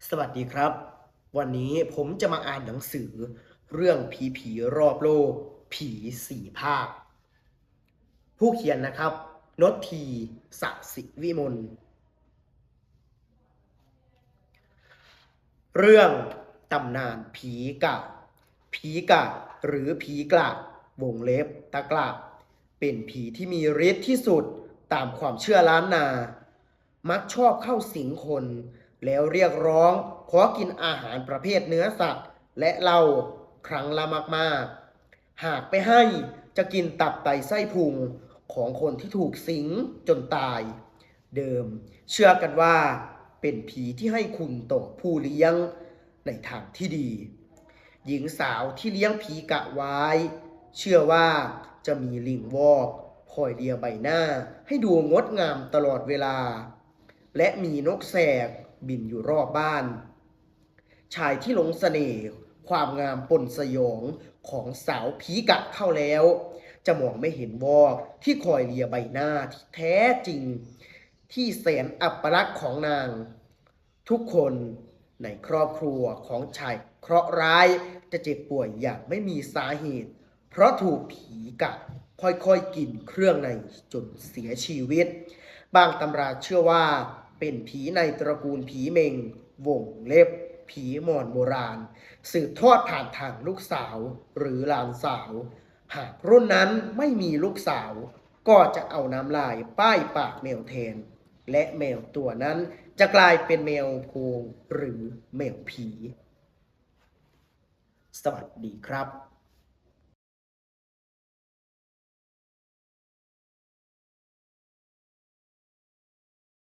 สวัสดีครับวันนี้ผมจะมาอ่านหนังสือเรื่องผีรอบโลกผีสี่ภาคผู้เขียนนะครับนททีสศิวิมลเรื่องตำนานผีกะผีกะหรือผีกระวงเล็บตะกระเป็นผีที่มีฤทธิ์ที่สุดตามความเชื่อล้านนามักชอบเข้าสิงคนแล้วเรียกร้องขอกินอาหารประเภทเนื้อสัตว์และเหล้าครั้งละมากๆหากไปให้จะกินตับไตไส้พุงของคนที่ถูกสิงจนตายเดิมเชื่อกันว่าเป็นผีที่ให้คุณต่อผู้เลี้ยงในทางที่ดีหญิงสาวที่เลี้ยงผีกะไว้เชื่อว่าจะมีลิงวอกคอยเลียใบหน้าให้ดูงดงามตลอดเวลาและมีนกแสกบินอยู่รอบบ้านชายที่หลงเสน่ห์ความงามปนสยองของสาวผีกะเข้าแล้วจะมองไม่เห็นวอกที่คอยเลียใบหน้าที่แท้จริงที่แสนอัปลักษณ์ของนางทุกคนในครอบครัวของชายเคราะห์ร้ายจะเจ็บป่วยอย่างไม่มีสาเหตุเพราะถูกผีกัดค่อยๆกินเครื่องในจนเสียชีวิตบางตำราเชื่อว่าเป็นผีในตระกูลผีเมงวงเล็บผีมอญโบราณสืบทอดผ่านทางลูกสาวหรือหลานสาวหากรุ่นนั้นไม่มีลูกสาวก็จะเอาน้ำลายป้ายปากแมวแทนและแมวตัวนั้นจะกลายเป็นแมวโพงหรือแมวผีสวัสดีครับ